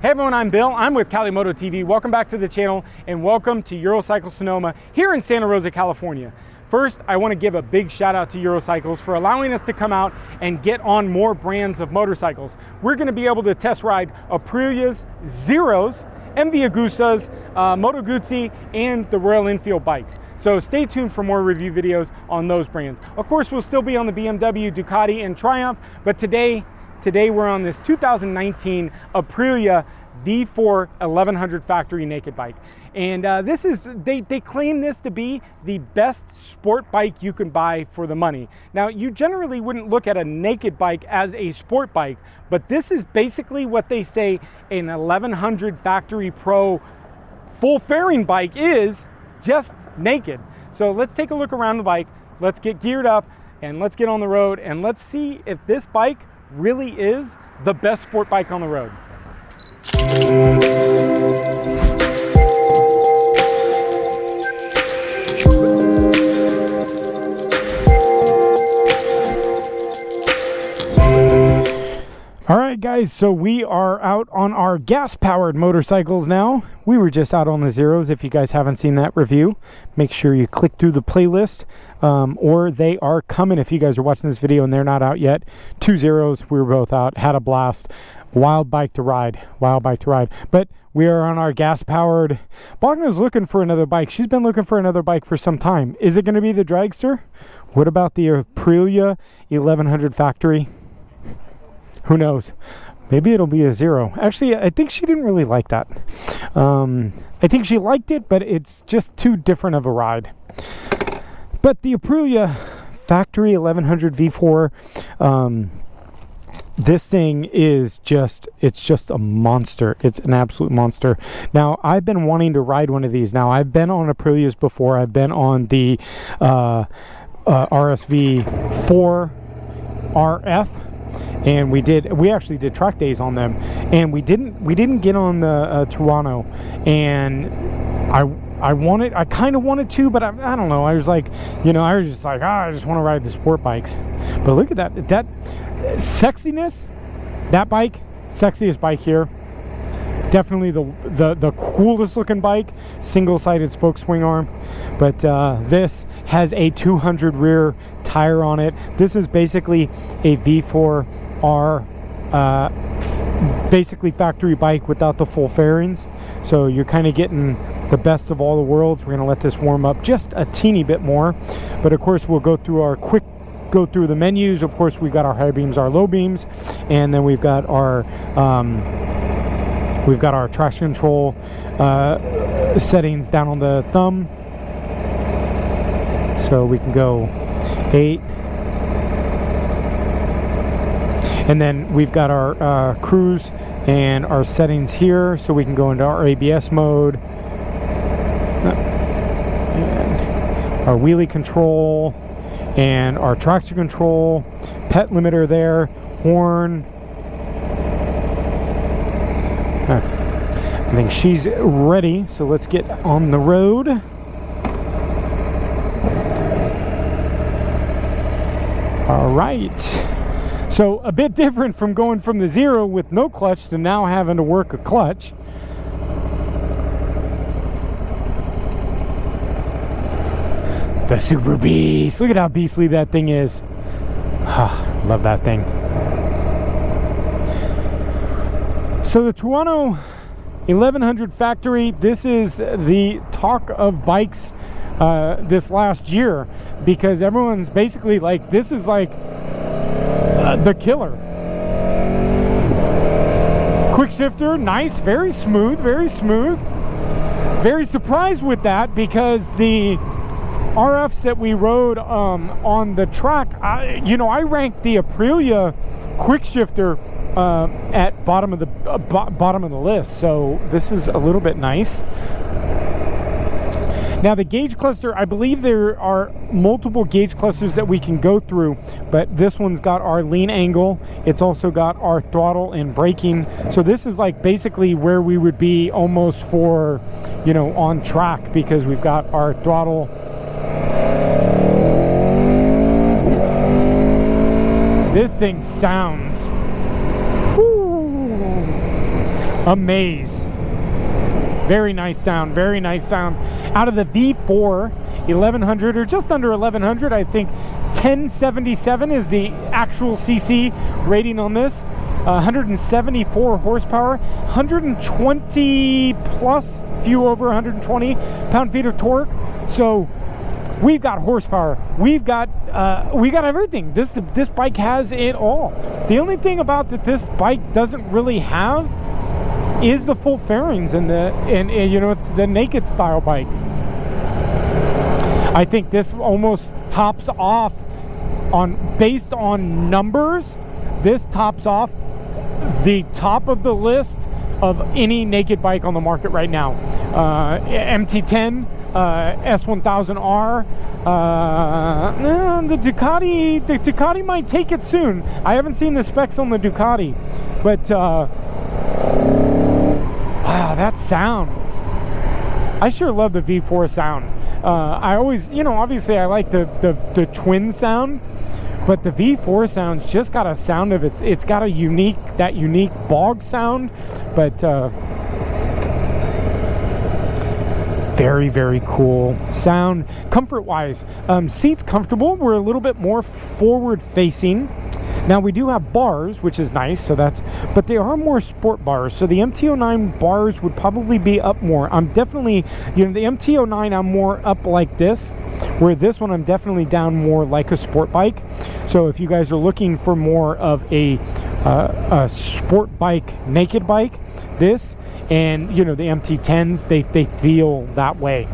Hey everyone, I'm Bill. I'm with Cali Moto TV. Welcome back to the channel and welcome to Eurocycle Sonoma here in Santa Rosa, California. First, I want to give a big shout out to Eurocycles for allowing us to come out and get on more brands of motorcycles. We're going to be able to test ride Aprilia's, Zeros, MV Agusas, Moto Guzzi, and the Royal Enfield bikes. So stay tuned for more review videos on those brands. Of course, we'll still be on the BMW, Ducati, and Triumph, but today we're on this 2019 Aprilia V4 1100 factory naked bike. And this is, they claim this to be the best sport bike you can buy for the money. Now, you generally wouldn't look at a naked bike as a sport bike, but this is basically what they say an 1100 factory pro full fairing bike is, just naked. So let's take a look around the bike, let's get geared up, and let's get on the road, and let's see if this bike really is the best sport bike on the road. All right guys, so we are out on our gas powered motorcycles now. We were just out on the Zeros. If you guys haven't seen that review, make sure you click through the playlist, or they are coming if you guys are watching this video and they're not out yet. 2 Zeros, we were both out, had a blast. Wild bike to ride, but we are on our gas powered. Bogna's looking for another bike. She's been looking for another bike for some time. Is it going to be the Dragster? What about the Aprilia 1100 factory? Who knows? Maybe it'll be a Zero. Actually, I think she didn't really like that. I think she liked it, but it's just too different of a ride. But the Aprilia factory 1100 V4, this thing is just, it's just a monster. It's an absolute monster. Now, I've been wanting to ride one of these. Now, I've been on Aprilias before. I've been on the RSV 4 RF. And we actually did track days on them, and we didn't get on the Tuono, and I kind of wanted to, but I don't know, I was like, you know, I was just like, I just want to ride the sport bikes. But look at that sexiness, that bike, sexiest bike here, definitely the coolest looking bike, single-sided spoke swing arm. But this has a 200 rear tire on it. This is basically a V4R basically factory bike without the full fairings, so you're kind of getting the best of all the worlds. We're going to let this warm up just a teeny bit more, but of course we'll go through the menus. Of course, we've got our high beams, our low beams, and then we've got our traction control settings down on the thumb, so we can go 8. And then we've got our cruise and our settings here, so we can go into our ABS mode, and our wheelie control, and our traction control, pet limiter there, horn. I think she's ready, so let's get on the road. All right. So a bit different from going from the Zero with no clutch to now having to work a clutch. The Super Beast. Look at how beastly that thing is. Love that thing. So the Tuono 1100 factory, this is the talk of bikes this last year, because everyone's basically like, this is like the killer. Quick shifter, nice, very smooth, very smooth. Very surprised with that, because the RFs that we rode on the track, I ranked the Aprilia quick shifter at bottom of the list, so this is a little bit nice. Now the gauge cluster, I believe there are multiple gauge clusters that we can go through, but this one's got our lean angle. It's also got our throttle and braking. So this is like basically where we would be almost for, you know, on track, because we've got our throttle. This thing sounds, whoo. Amaze. Very nice sound, very nice sound. Out of the V4, 1100 or just under 1100, I think 1077 is the actual CC rating on this. 174 horsepower, 120 plus, few over 120 pound-feet of torque. So we've got horsepower, we got everything. This bike has it all. The only thing about that this bike doesn't really have is the full fairings and you know, it's the naked style bike. I think this almost tops off based on numbers. This tops off the top of the list of any naked bike on the market right now. MT10, S1000R, the Ducati might take it soon. I haven't seen the specs on the Ducati, but wow, that sound. I sure love the V4 sound. I always, you know, obviously I like the twin sound, but the V4 sound's just got a sound of it's got a unique bog sound, but very, very cool sound. Comfort wise, seats comfortable. We're a little bit more forward facing. Now we do have bars, which is nice, so but they are more sport bars. So the MT-09 bars would probably be up more. I'm definitely, you know, the MT-09 I'm more up like this, where this one I'm definitely down more like a sport bike. So if you guys are looking for more of a sport bike, naked bike, this, and you know, the MT-10s, they feel that way.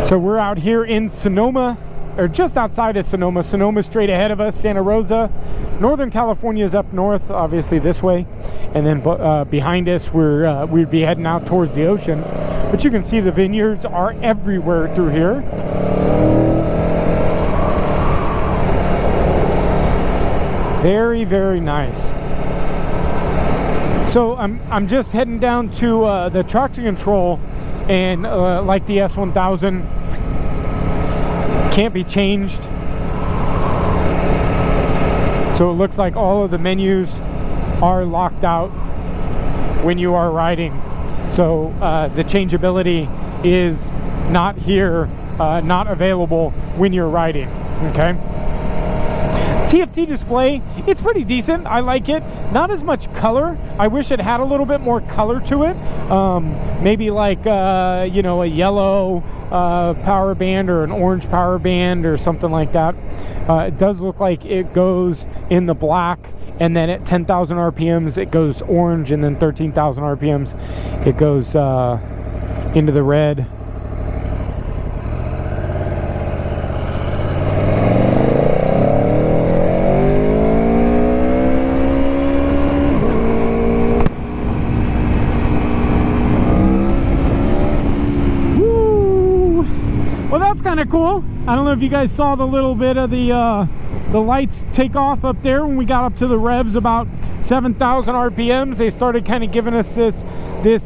So we're out here in Sonoma, or just outside of Sonoma. Sonoma straight ahead of us, Santa Rosa. Northern California is up north, obviously this way. And then behind us, we'd be heading out towards the ocean. But you can see the vineyards are everywhere through here. Very, very nice. So I'm just heading down to the traction control, and like the S1000, can't be changed. So it looks like all of the menus are locked out when you are riding. So the changeability is not here, not available when you're riding. Okay. TFT display, it's pretty decent. I like it. Not as much color. I wish it had a little bit more color to it. Maybe like you know, a yellow power band or an orange power band or something like that. It does look like it goes in the black, and then at 10,000 RPMs it goes orange, and then 13,000 RPMs it goes into the red. Kind of cool. I don't know if you guys saw the little bit of the lights take off up there when we got up to the revs about 7,000 RPMs. They started kind of giving us this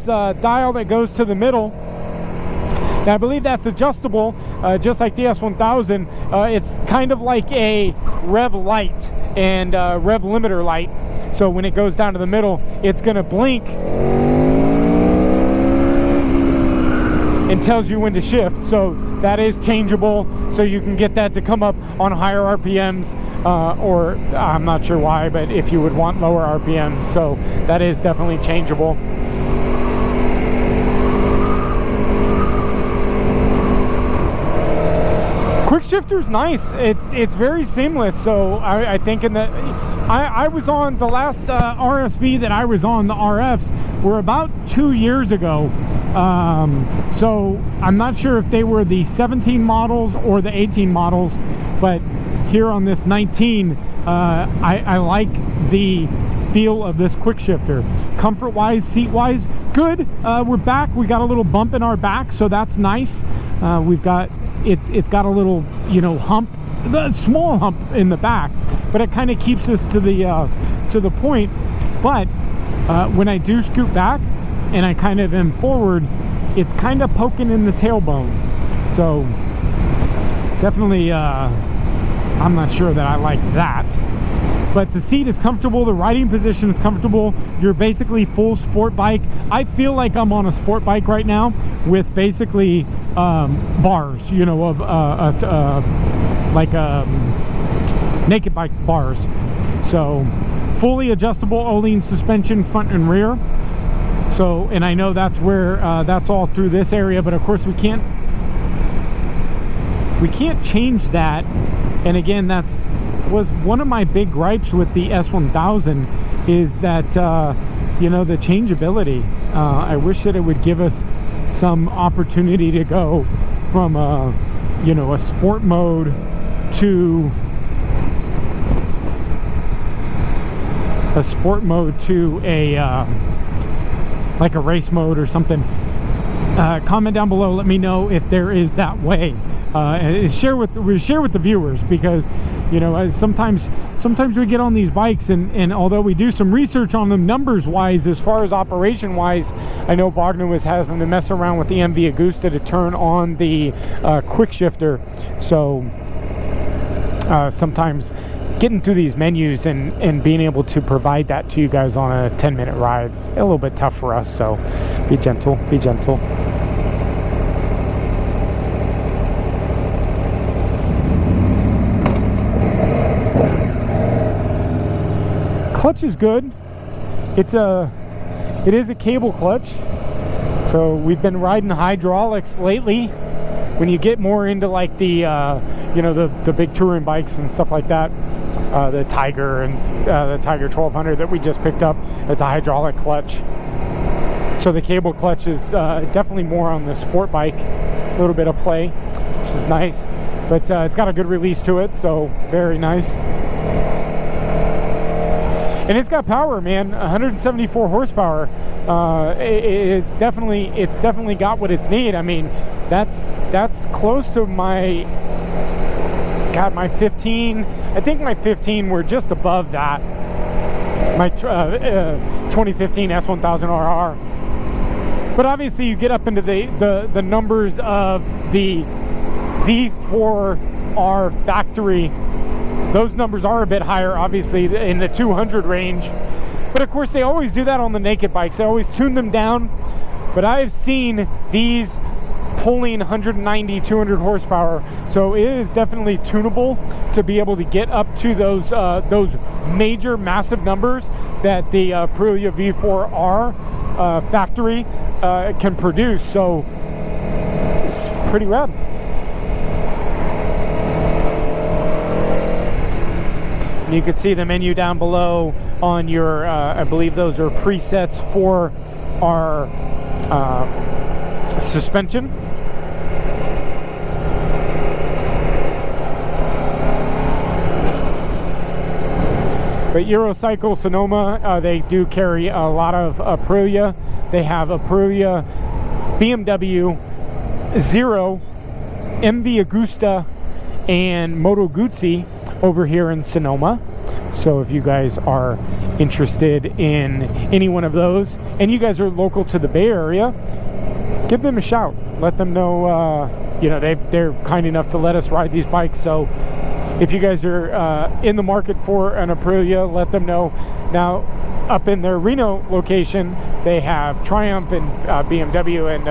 dial that goes to the middle. Now, I believe that's adjustable, just like the S1000. It's kind of like a rev light and rev limiter light. So when it goes down to the middle, it's going to blink and tells you when to shift. So that is changeable, so you can get that to come up on higher RPMs, or I'm not sure why, but if you would want lower RPMs. So that is definitely changeable. Quick shifter's nice. It's very seamless. So I think I was on the last RSV that I was on, the RFs were about 2 years ago. So I'm not sure if they were the 17 models or the 18 models, but here on this 19, I like the feel of this quick shifter. Comfort wise, seat wise, good. We're back. We got a little bump in our back, so that's nice. It's got a little, you know, hump, the small hump in the back, but it kind of keeps us to the point. But when I do scoot back and I kind of am forward, it's kind of poking in the tailbone. So definitely I'm not sure that I like that. But the seat is comfortable, the riding position is comfortable. You're basically full sport bike. I feel like I'm on a sport bike right now with basically bars, you know, like naked bike bars. So fully adjustable Öhlins suspension, front and rear. So, and I know that's where that's all through this area, but of course we can't change that. And again, was one of my big gripes with the S1000 is that you know, the changeability. I wish that it would give us some opportunity to go from you know, a sport mode to a like a race mode or something. Comment down below, let me know if there is that way, and share with the viewers, because you know, sometimes we get on these bikes and although we do some research on them numbers wise, as far as operation wise, I know Bogner was having to mess around with the MV Agusta to turn on the quick shifter. So sometimes getting through these menus and being able to provide that to you guys on a 10-minute ride is a little bit tough for us. So be gentle, be gentle. Clutch is good. It is a cable clutch. So we've been riding hydraulics lately. When you get more into like the you know, the big touring bikes and stuff like that, the Tiger and the Tiger 1200 that we just picked up, it's a hydraulic clutch. So the cable clutch is definitely more on the sport bike. A little bit of play, which is nice, but it's got a good release to it, so very nice. And it's got power, man. 174 horsepower. It's definitely got what it's need. I mean, that's close to my 15. I think my 15 were just above that. My 2015 S1000RR. But obviously, you get up into the numbers of the V4R factory. Those numbers are a bit higher, obviously, in the 200 range. But of course, they always do that on the naked bikes. They always tune them down. But I've seen these pulling 190, 200 horsepower. So it is definitely tunable to be able to get up to those major, massive numbers that the Aprilia V4R factory can produce. So it's pretty rad. You can see the menu down below on your, I believe those are presets for our suspension. But Eurocycle Sonoma, they do carry a lot of Aprilia. They have Aprilia, BMW, Zero, MV Agusta, and Moto Guzzi over here in Sonoma. So if you guys are interested in any one of those and you guys are local to the Bay Area, give them a shout. Let them know, you know, they're kind enough to let us ride these bikes. So if you guys are in the market for an Aprilia, let them know. Now, up in their Reno location, they have Triumph and BMW and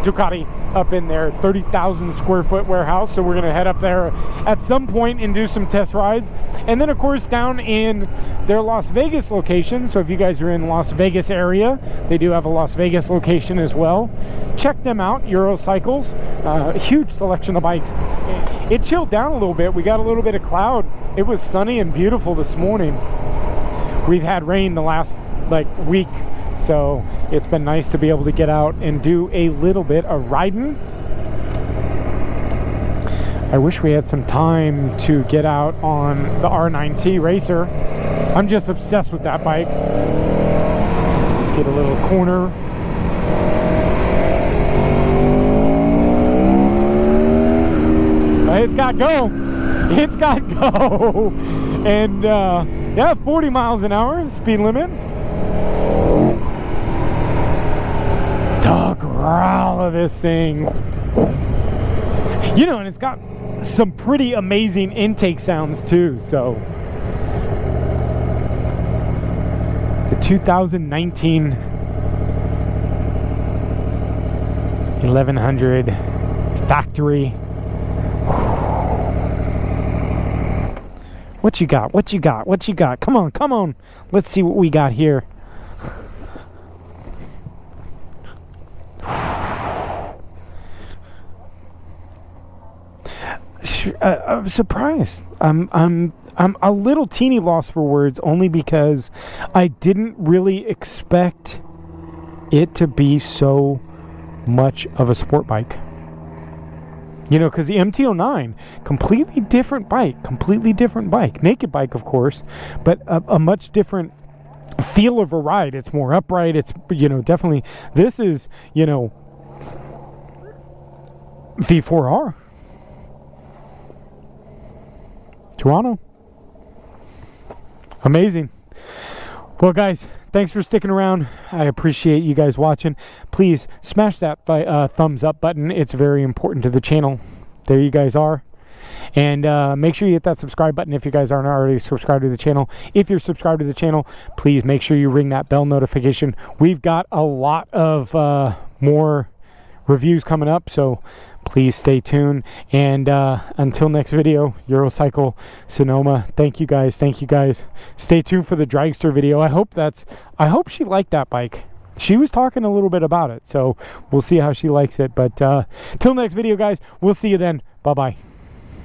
Ducati up in their 30,000 square foot warehouse. So we're going to head up there at some point and do some test rides. And then of course down in their Las Vegas location, so if you guys are in Las Vegas area, they do have a Las Vegas location as well. Check them out, Eurocycles. Huge selection of bikes. It chilled down a little bit. We got a little bit of cloud. It was sunny and beautiful this morning. We've had rain the last like week, so it's been nice to be able to get out and do a little bit of riding. I wish we had some time to get out on the R9T Racer. I'm just obsessed with that bike. Let's get a little corner. It's got go. It's got go. And yeah, 40 miles an hour speed limit. The growl of this thing. You know, and it's got some pretty amazing intake sounds too. So the 2019 1100 factory. What you got? What you got? What you got? Come on, come on. Let's see what we got here. I'm surprised. I'm a little teeny lost for words, only because I didn't really expect it to be so much of a sport bike. You know, because the MT-09, completely different bike, naked bike, of course, but a much different feel of a ride. It's more upright. It's, you know, definitely, this is, you know, V4R. Tuono. Amazing. Well, guys, thanks for sticking around. I appreciate you guys watching. Please smash that thumbs up button. It's very important to the channel. There you guys are. And make sure you hit that subscribe button if you guys aren't already subscribed to the channel. If you're subscribed to the channel, please make sure you ring that bell notification. We've got a lot of more reviews coming up, so please stay tuned. And until next video, Eurocycle Sonoma. Thank you guys. Thank you guys. Stay tuned for the dragster video. I hope she liked that bike. She was talking a little bit about it, so we'll see how she likes it. But till next video, guys, we'll see you then. Bye bye.